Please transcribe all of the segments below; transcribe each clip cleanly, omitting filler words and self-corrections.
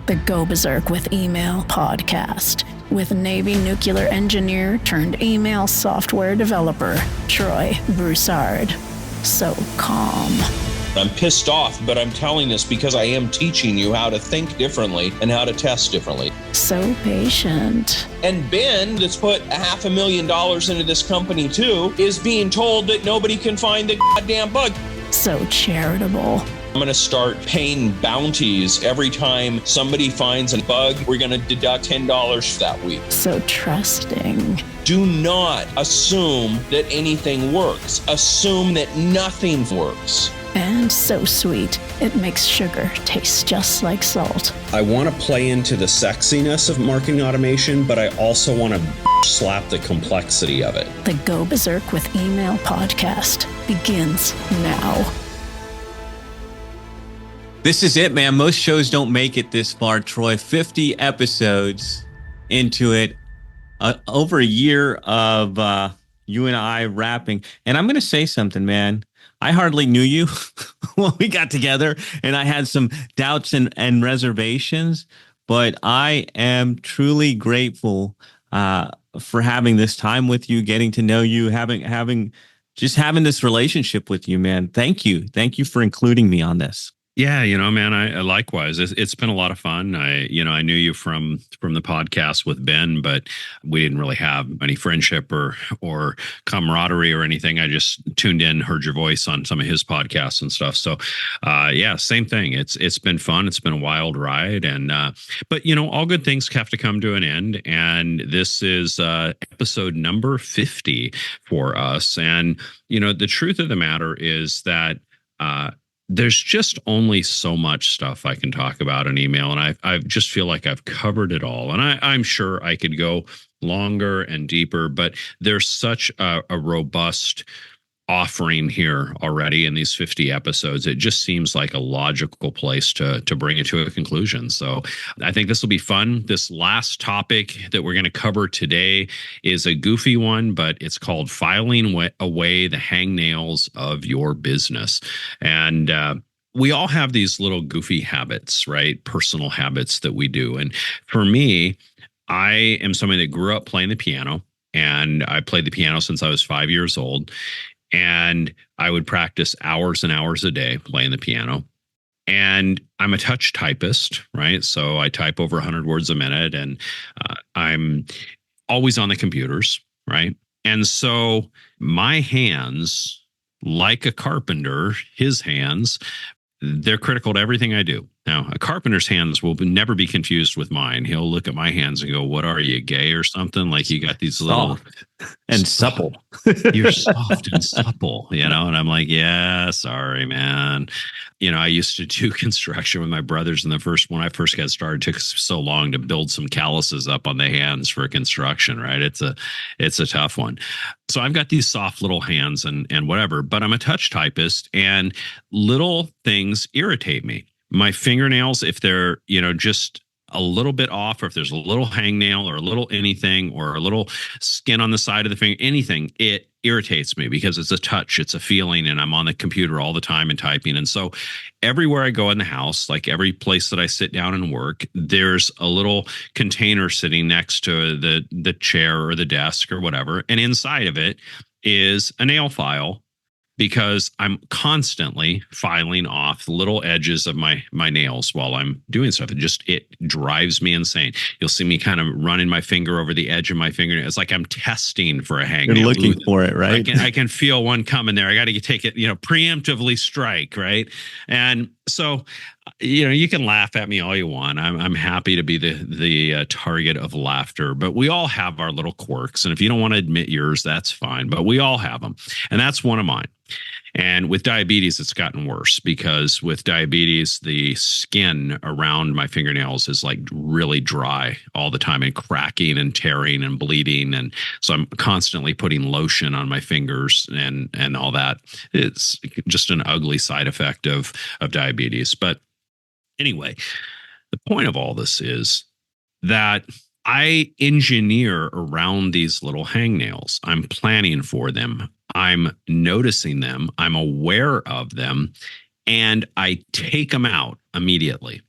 the Go Berserk with Email podcast with Navy nuclear engineer turned email software developer, Troy Broussard. So calm. I'm pissed off, but I'm telling this because I am teaching you how to think differently and how to test differently. So patient. And Ben, that's put $500,000 into this company too, is being told that nobody can find the goddamn bug. So charitable. I'm going to start paying bounties every time somebody finds a bug. We're going to deduct $10 for that week. So trusting. Do not assume that anything works. Assume that nothing works. And so sweet, it makes sugar taste just like salt. I want to play into the sexiness of marketing automation, but I also want to slap the complexity of it. The Go Berserk with Email podcast begins now. This is it, man. Most shows don't make it this far, Troy. 50 episodes into it. Over a year of you and I rapping. And I'm going to say something, man. I hardly knew you when we got together, and I had some doubts and reservations, but I am truly grateful for having this time with you, getting to know you, having this relationship with you, man. Thank you. Thank you for including me on this. Yeah, man, I likewise. It's been a lot of fun. I knew you from the podcast with Ben, but we didn't really have any friendship or camaraderie or anything. I just tuned in, heard your voice on some of his podcasts and stuff. So, yeah, same thing. It's been fun. It's been a wild ride, and but all good things have to come to an end. And this is episode number 50 for us. And the truth of the matter is that there's just only so much stuff I can talk about in email, and I just feel like I've covered it all. And I'm sure I could go longer and deeper, but there's such a robust offering here already in these 50 episodes. It just seems like a logical place to bring it to a conclusion. So I think this will be fun. This last topic that we're going to cover today is a goofy one, but it's called filing away the hangnails of your business. And we all have these little goofy habits, right? Personal habits that we do. And for me, I am somebody that grew up playing the piano, and I played the piano since I was 5 years old. And I would practice hours and hours a day playing the piano. And I'm a touch typist, right? So I type over 100 words a minute, and I'm always on the computers, right? And so my hands, like a carpenter, his hands, they're critical to everything I do. Now, a carpenter's hands will never be confused with mine. He'll look at my hands and go, "What are you, gay or something? Like you got these little and supple. You're soft and supple, And I'm like, yeah, sorry, man. I used to do construction with my brothers, and when I first got started, it took so long to build some calluses up on the hands for construction, right? It's a tough one. So I've got these soft little hands and whatever, but I'm a touch typist, and little things irritate me. My fingernails, if they're, just a little bit off, or if there's a little hangnail or a little anything or a little skin on the side of the finger, anything, it irritates me because it's a touch, it's a feeling, and I'm on the computer all the time and typing. And so everywhere I go in the house, like every place that I sit down and work, there's a little container sitting next to the chair or the desk or whatever. And inside of it is a nail file, because I'm constantly filing off the little edges of my nails while I'm doing stuff. It drives me insane. You'll see me kind of running my finger over the edge of my fingernail. It's like I'm testing for a hangnail. You're looking for it, right? I can feel one coming there. I got to take it, preemptively strike, right? And so, you can laugh at me all you want. I'm happy to be the target of laughter, but we all have our little quirks. And if you don't want to admit yours, that's fine. But we all have them, and that's one of mine. And with diabetes, it's gotten worse, because with diabetes, the skin around my fingernails is like really dry all the time and cracking and tearing and bleeding. And so I'm constantly putting lotion on my fingers and all that. It's just an ugly side effect of diabetes. But anyway, the point of all this is that I engineer around these little hangnails. I'm planning for them. I'm noticing them. I'm aware of them, and I take them out immediately.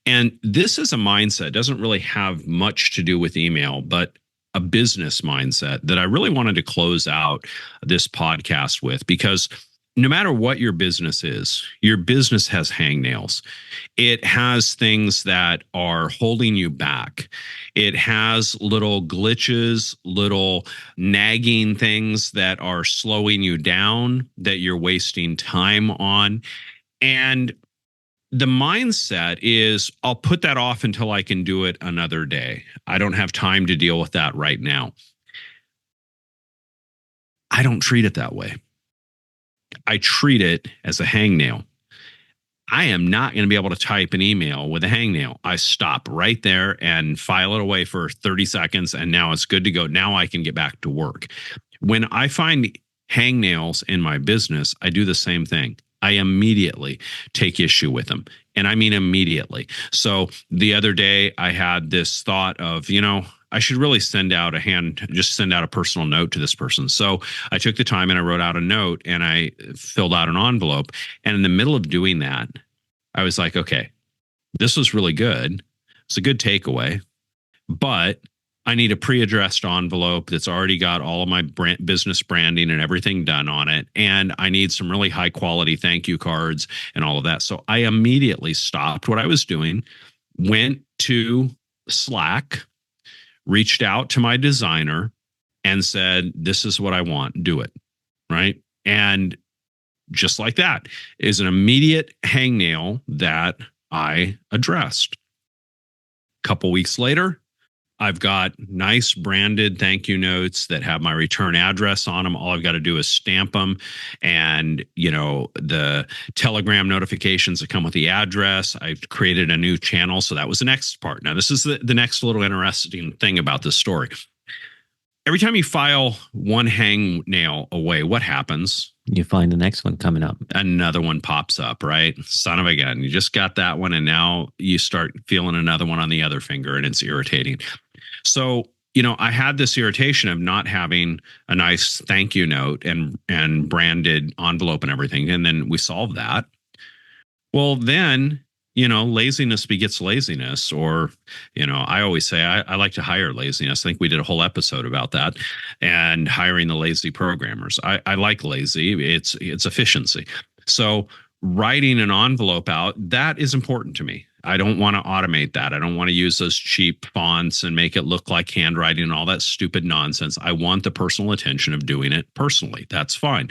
And this is a mindset, doesn't really have much to do with email, but a business mindset that I really wanted to close out this podcast with, because no matter what your business is, your business has hangnails. It has things that are holding you back. It has little glitches, little nagging things that are slowing you down, that you're wasting time on. And the mindset is, I'll put that off until I can do it another day. I don't have time to deal with that right now. I don't treat it that way. I treat it as a hangnail. I am not going to be able to type an email with a hangnail. I stop right there and file it away for 30 seconds, and now it's good to go. Now I can get back to work. When I find hangnails in my business, I do the same thing. I immediately take issue with them. And I mean immediately. So the other day I had this thought of, I should really send out a personal note to this person. So I took the time and I wrote out a note and I filled out an envelope. And in the middle of doing that, I was like, okay, this was really good. It's a good takeaway, but I need a pre-addressed envelope that's already got all of my business branding and everything done on it. And I need some really high quality thank you cards and all of that. So I immediately stopped what I was doing, went to Slack, reached out to my designer and said, this is what I want, do it. Right. And just like that is an immediate hangnail that I addressed. A couple weeks later, I've got nice branded thank you notes that have my return address on them. All I've got to do is stamp them. And, the Telegram notifications that come with the address. I've created a new channel. So that was the next part. Now, this is the next little interesting thing about this story. Every time you file one hangnail away, what happens? You find the next one coming up. Another one pops up, right? Son of a gun. You just got that one, and now you start feeling another one on the other finger, and it's irritating. So, I had this irritation of not having a nice thank you note and branded envelope and everything. And then we solved that. Well, then, laziness begets laziness. Or, I always say I like to hire laziness. I think we did a whole episode about that, and hiring the lazy programmers. I like lazy. It's efficiency. So writing an envelope out, that is important to me. I don't want to automate that. I don't want to use those cheap fonts and make it look like handwriting and all that stupid nonsense. I want the personal attention of doing it personally. That's fine.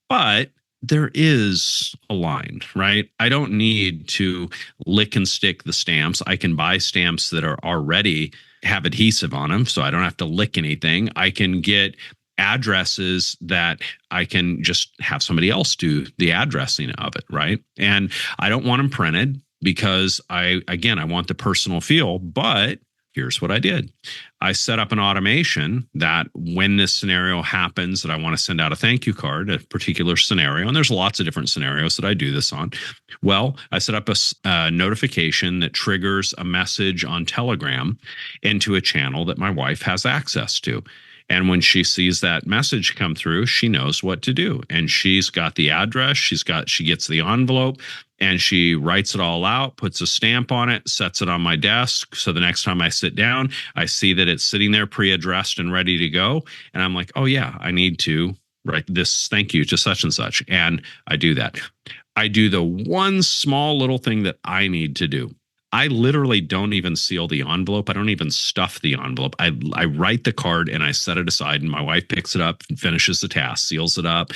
But there is a line, right? I don't need to lick and stick the stamps. I can buy stamps that are already have adhesive on them, so I don't have to lick anything. I can get addresses that I can just have somebody else do the addressing of it, right? And I don't want them printed, because I want the personal feel. But here's what I did. I set up an automation that when this scenario happens, that I want to send out a thank you card, a particular scenario, and there's lots of different scenarios that I do this on. Well, I set up a notification that triggers a message on Telegram into a channel that my wife has access to. And when she sees that message come through, she knows what to do. And she's got the address, she gets the envelope, and she writes it all out, puts a stamp on it, sets it on my desk. So the next time I sit down, I see that it's sitting there pre-addressed and ready to go. And I'm like, oh yeah, I need to write this thank you to such and such. And I do that. I do the one small little thing that I need to do. I literally don't even seal the envelope. I don't even stuff the envelope. I write the card and I set it aside, and my wife picks it up and finishes the task, seals it up,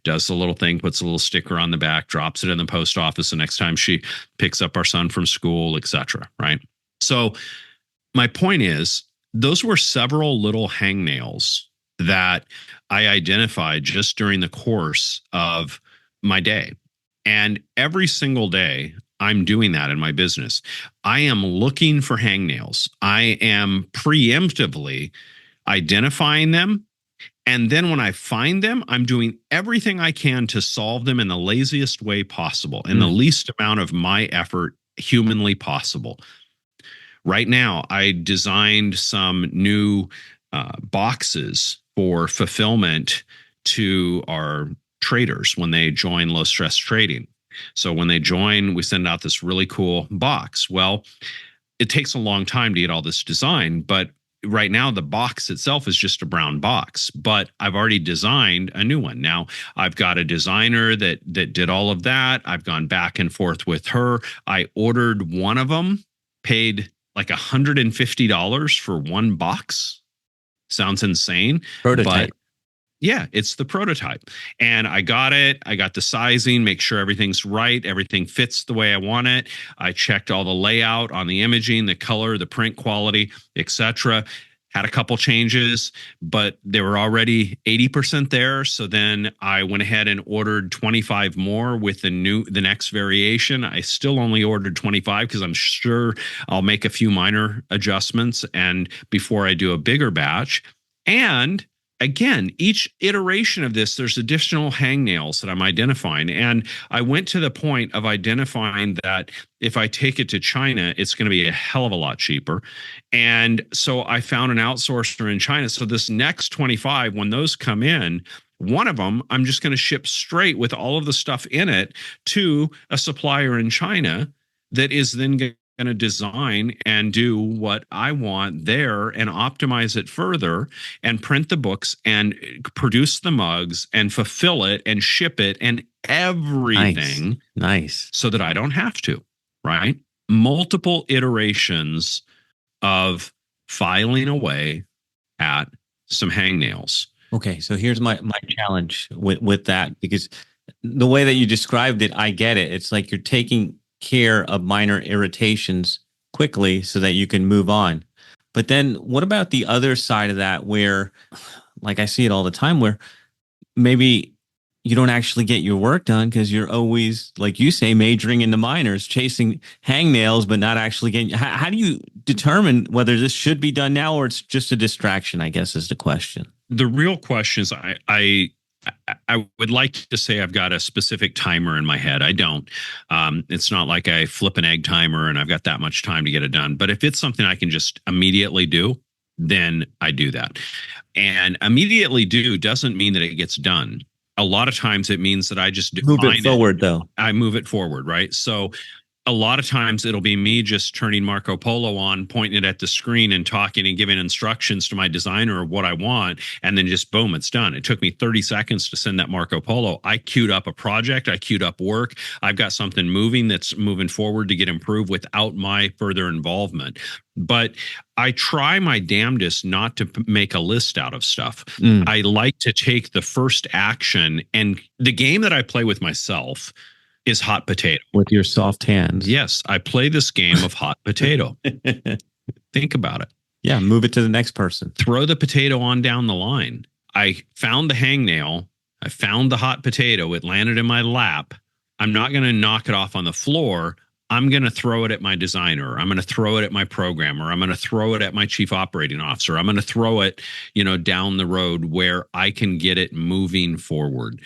does the little thing, puts a little sticker on the back, drops it in the post office the next time she picks up our son from school, etc. Right? So my point is, those were several little hangnails that I identified just during the course of my day. And every single day, I'm doing that in my business. I am looking for hangnails. I am preemptively identifying them. And then when I find them, I'm doing everything I can to solve them in the laziest way possible, in the least amount of my effort humanly possible. Right now, I designed some new boxes for fulfillment to our traders when they join low stress trading. So when they join, we send out this really cool box. Well, it takes a long time to get all this design, but right now the box itself is just a brown box, but I've already designed a new one. Now I've got a designer that did all of that. I've gone back and forth with her. I ordered one of them, paid like $150 for one box. Sounds insane. Prototype. But yeah, it's the prototype. And I got it. I got the sizing, make sure everything's right. Everything fits the way I want it. I checked all the layout on the imaging, the color, the print quality, etc. Had a couple changes, but they were already 80% there. So then I went ahead and ordered 25 more with the next variation. I still only ordered 25 because I'm sure I'll make a few minor adjustments and before I do a bigger batch. And again, each iteration of this, there's additional hangnails that I'm identifying. And I went to the point of identifying that if I take it to China, it's going to be a hell of a lot cheaper. And so I found an outsourcer in China. So this next 25, when those come in, one of them, I'm just going to ship straight with all of the stuff in it to a supplier in China that is then going to design and do what I want there and optimize it further and print the books and produce the mugs and fulfill it and ship it and everything. Nice. So that I don't have to, right? Multiple iterations of filing away at some hangnails. Okay, so here's my challenge with that, because the way that you described it, I get it. It's like you're taking care of minor irritations quickly so that you can move on. But then what about the other side of that where, like I see it all the time, where maybe you don't actually get your work done because you're always, like you say, majoring in the minors, chasing hangnails, but not actually getting. How do you determine whether this should be done now or it's just a distraction, I guess is the question. The real question is I would like to say I've got a specific timer in my head. I don't. It's not like I flip an egg timer and I've got that much time to get it done. But if it's something I can just immediately do, then I do that. And immediately do doesn't mean that it gets done. A lot of times it means that I just move it forward, though. I move it forward, right? So a lot of times it'll be me just turning Marco Polo on, pointing it at the screen and talking and giving instructions to my designer of what I want. And then just boom, it's done. It took me 30 seconds to send that Marco Polo. I queued up a project. I queued up work. I've got something moving that's moving forward to get improved without my further involvement. But I try my damnedest not to make a list out of stuff. I like to take the first action, and the game that I play with myself is hot potato. With your soft hands. Yes, I play this game of hot potato. Think about it. Yeah, move it to the next person. Throw the potato on down the line. I found the hangnail. I found the hot potato. It landed in my lap. I'm not going to knock it off on the floor. I'm going to throw it at my designer. I'm going to throw it at my programmer. I'm going to throw it at my chief operating officer. I'm going to throw it, down the road where I can get it moving forward.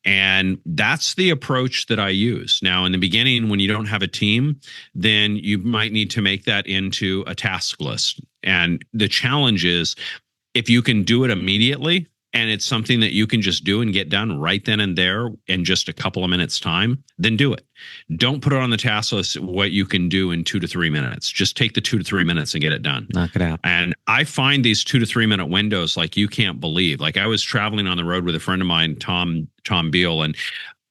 And that's the approach that I use. Now, in the beginning, when you don't have a team, then you might need to make that into a task list. And the challenge is if you can do it immediately, and it's something that you can just do and get done right then and there in just a couple of minutes time, then do it. Don't put it on the task list what you can do in 2 to 3 minutes. Just take the 2 to 3 minutes and get it done. Knock it out. And I find these 2 to 3 minute windows like you can't believe. Like I was traveling on the road with a friend of mine, Tom Beal, and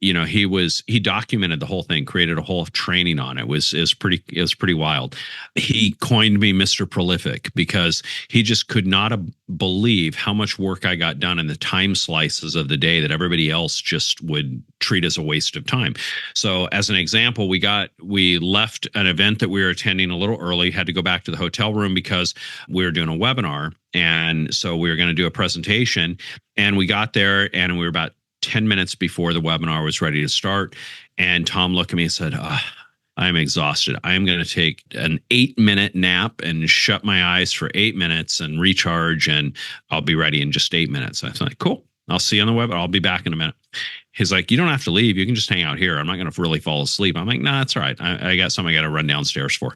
he documented the whole thing, created a whole training on it. It was pretty wild. He coined me Mr. Prolific because he just could not believe how much work I got done in the time slices of the day that everybody else just would treat as a waste of time. So as an example, we left an event that we were attending a little early, had to go back to the hotel room because we were doing a webinar. And so we were going to do a presentation, and we got there and we were about 10 minutes before the webinar was ready to start. And Tom looked at me and said, I'm exhausted. I am going to take an 8-minute nap and shut my eyes for 8 minutes and recharge, and I'll be ready in just 8 minutes. I was like, cool. I'll see you on the webinar. I'll be back in a minute. He's like, you don't have to leave. You can just hang out here. I'm not going to really fall asleep. I'm like, nah, that's all right. I got something I got to run downstairs for.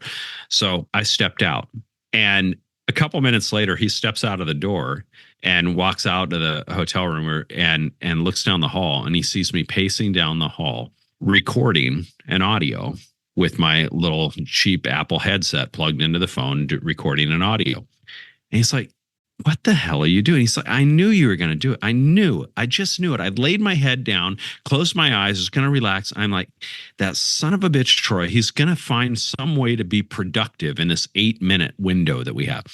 So I stepped out, and a couple minutes later, he steps out of the door and walks out to the hotel room and looks down the hall, and he sees me pacing down the hall recording an audio with my little cheap Apple headset plugged into the phone, recording an audio. And he's like, what the hell are you doing? He's like, I knew you were going to do it. I just knew it. I'd laid my head down, closed my eyes, was going to relax. I'm like, that son of a bitch, Troy, he's going to find some way to be productive in this 8-minute window that we have.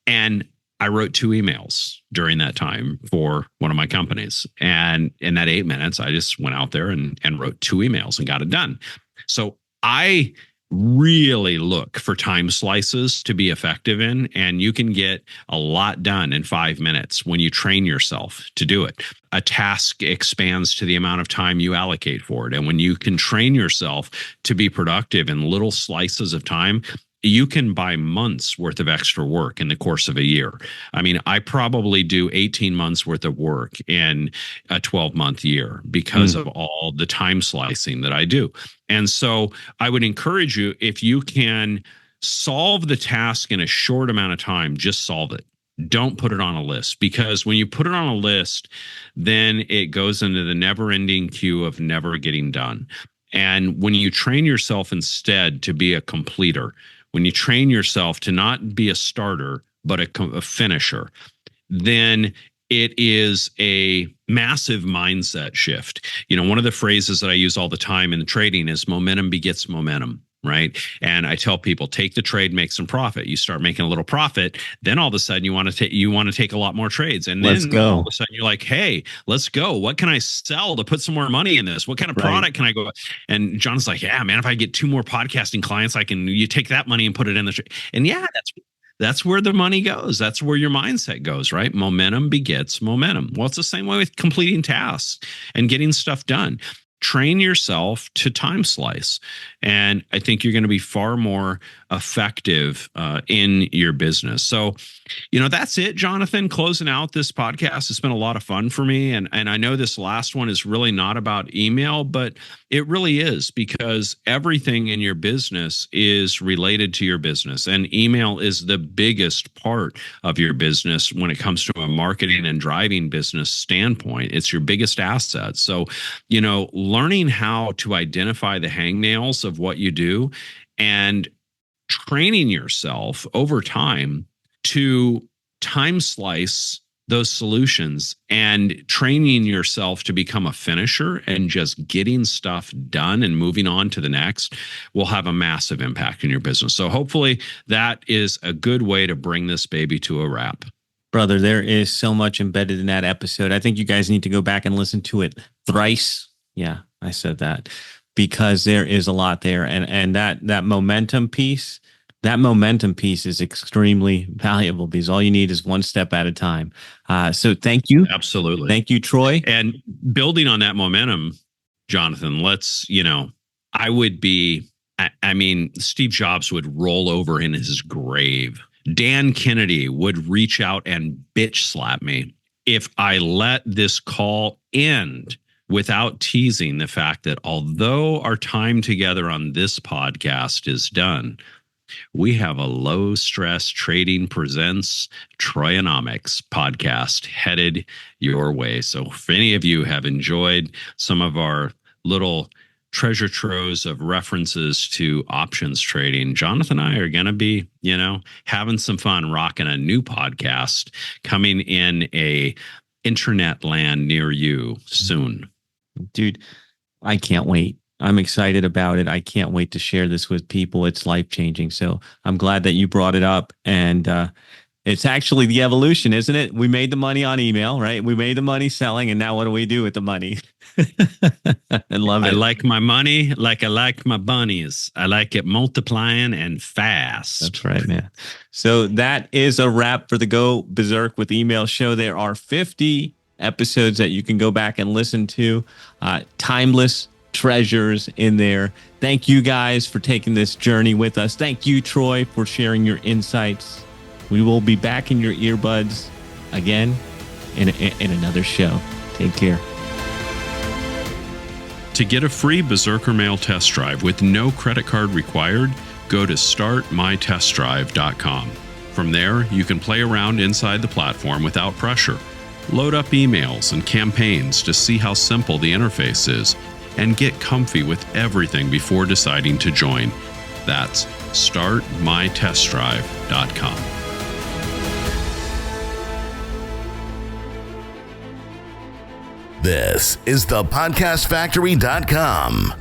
And I wrote 2 emails during that time for one of my companies. And in that 8 minutes, I just went out there and wrote 2 emails and got it done. So I really look for time slices to be effective in, and you can get a lot done in 5 minutes when you train yourself to do it. A task expands to the amount of time you allocate for it. And when you can train yourself to be productive in little slices of time, you can buy months worth of extra work in the course of a year. I mean, I probably do 18 months worth of work in a 12-month year because of all the time slicing that I do. And so I would encourage you, if you can solve the task in a short amount of time, just solve it. Don't put it on a list, because when you put it on a list, then it goes into the never-ending queue of never getting done. And when you train yourself instead to be a completer, when you train yourself to not be a starter, but a finisher, then it is a massive mindset shift. You know, one of the phrases that I use all the time in the trading is momentum begets momentum, right? And I tell people, take the trade, make some profit. You start making a little profit, then all of a sudden you want to take a lot more trades, and then all of a sudden you're like, hey, let's go. What can I sell to put some more money in this? What kind of product can I go? And John's like, yeah, man, if I get 2 more podcasting clients, you take that money and put it in the trade. And yeah, that's where the money goes. That's where your mindset goes, right? Momentum begets momentum. Well, it's the same way with completing tasks and getting stuff done. Train yourself to time slice. And I think you're going to be far more effective in your business. So, that's it, Jonathan, closing out this podcast. It's been a lot of fun for me. And I know this last one is really not about email, but it really is, because everything in your business is related to your business. And email is the biggest part of your business when it comes to a marketing and driving business standpoint. It's your biggest asset. So, learning how to identify the hangnails of what you do and training yourself over time to time slice those solutions and training yourself to become a finisher and just getting stuff done and moving on to the next will have a massive impact in your business. So hopefully that is a good way to bring this baby to a wrap. Brother, there is so much embedded in that episode. I think you guys need to go back and listen to it thrice. Yeah, I said that, because there is a lot there. And that momentum piece is extremely valuable, because all you need is one step at a time. So thank you. Absolutely. Thank you, Troy. And building on that momentum, Jonathan, Steve Jobs would roll over in his grave. Dan Kennedy would reach out and bitch slap me if I let this call end without teasing the fact that although our time together on this podcast is done, we have a Low Stress Trading Presents Troyonomics podcast headed your way. So if any of you have enjoyed some of our little treasure troves of references to options trading, Jonathan and I are going to be, having some fun rocking a new podcast coming in a internet land near you soon. Dude, I can't wait. I'm excited about it. I can't wait to share this with people. It's life-changing. So I'm glad that you brought it up. And it's actually the evolution, isn't it? We made the money on email, right? We made the money selling. And now what do we do with the money? I love it. I like my money like I like my bunnies. I like it multiplying and fast. That's right, man. So that is a wrap for the Go Berserk with Email show. There are 50 episodes that you can go back and listen to. Timeless treasures in there. Thank you guys for taking this journey with us. Thank you, Troy, for sharing your insights. We will be back in your earbuds again in another show. Take care. To get a free Berserker Mail test drive with no credit card required, go to startmytestdrive.com. From there, you can play around inside the platform without pressure. Load up emails and campaigns to see how simple the interface is, and get comfy with everything before deciding to join. That's startmytestdrive.com. This is thepodcastfactory.com.